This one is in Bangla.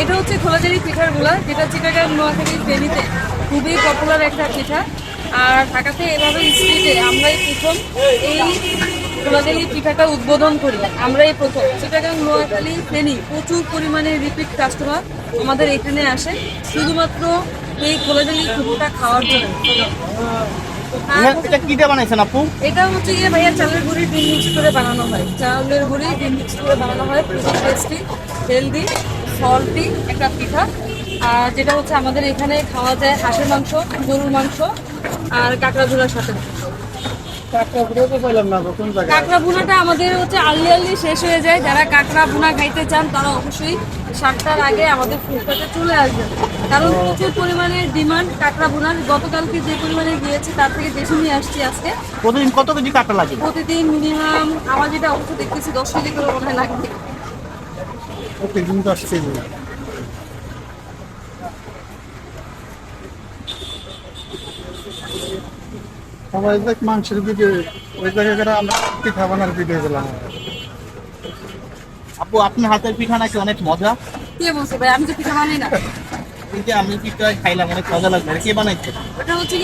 এটা হচ্ছে খোলাজারি পিঠার গুলা, যেটা চিটাগাং, নোয়াখালী, ফেনীতে খুবই পপুলার একটা পিঠা। আর ঢাকাতে এভাবে স্ট্রিটে আমরাই প্রথম এই খোলাজারি পিঠাটা উদ্বোধন করি। আমরাই প্রথম। চিটাগাং, নোয়াখালী, ফেনী প্রচুর পরিমাণে রিপিট কাস্টমার আমাদের এখানে আসে শুধুমাত্র এই খোলাজারি পিঠাটা খাওয়ার জন্য। এটা কি দিয়ে বানাইছেন আপু? এটা হচ্ছে গিয়ে ভাইয়া চালের গুঁড়ি ডিম মিক্স করে বানানো হয়। চালের গুঁড়ি ডিম মিক্স করে বানানো হয়। প্রচুর টেস্টি, হেলদি, সল্টি একটা পিঠা। আর যেটা হচ্ছে আমাদের এখানে খাওয়া যায় হাঁসের মাংস, গরুর মাংস আর কাঁকড়া ঝোলার সাথে। কাঁকড়া ভুনাটা আমাদের হচ্ছে আর্লি শেষ হয়ে যায়। যারা কাঁকড়া ভুনা খাইতে চান তারা অবশ্যই 7টার আগে আমাদের ফুলটাতে চলে আসবেন, কারণ প্রচুর পরিমাণে ডিমান্ড কাঁকড়া ভুনার। গতকালকে যে পরিমাণে গিয়েছে তার থেকে বেশি নিয়ে আসছি আজকে। প্রতিদিন কত কেজি কাটা লাগে? প্রতিদিন মিনিমাম আমার যেটা অবশ্য দেখতেছি 10 কেজি করে মনে হয় লাগবে। প্রতিদিন 10 কেজি। সবাই দেখ মাংসের ভিডিও, ওই জায়গায় আমরা পিঠা বানার ভিডিও গেলাম। আপু আপনার হাতের পিঠা নাকি অনেক মজা? কে বলছে ভাই? আমি তো পিঠা বানাই না। এই যে আমি পিঠা খাইলাম অনেক মজা লাগবে, কে বানাইছে? ওটা হচ্ছে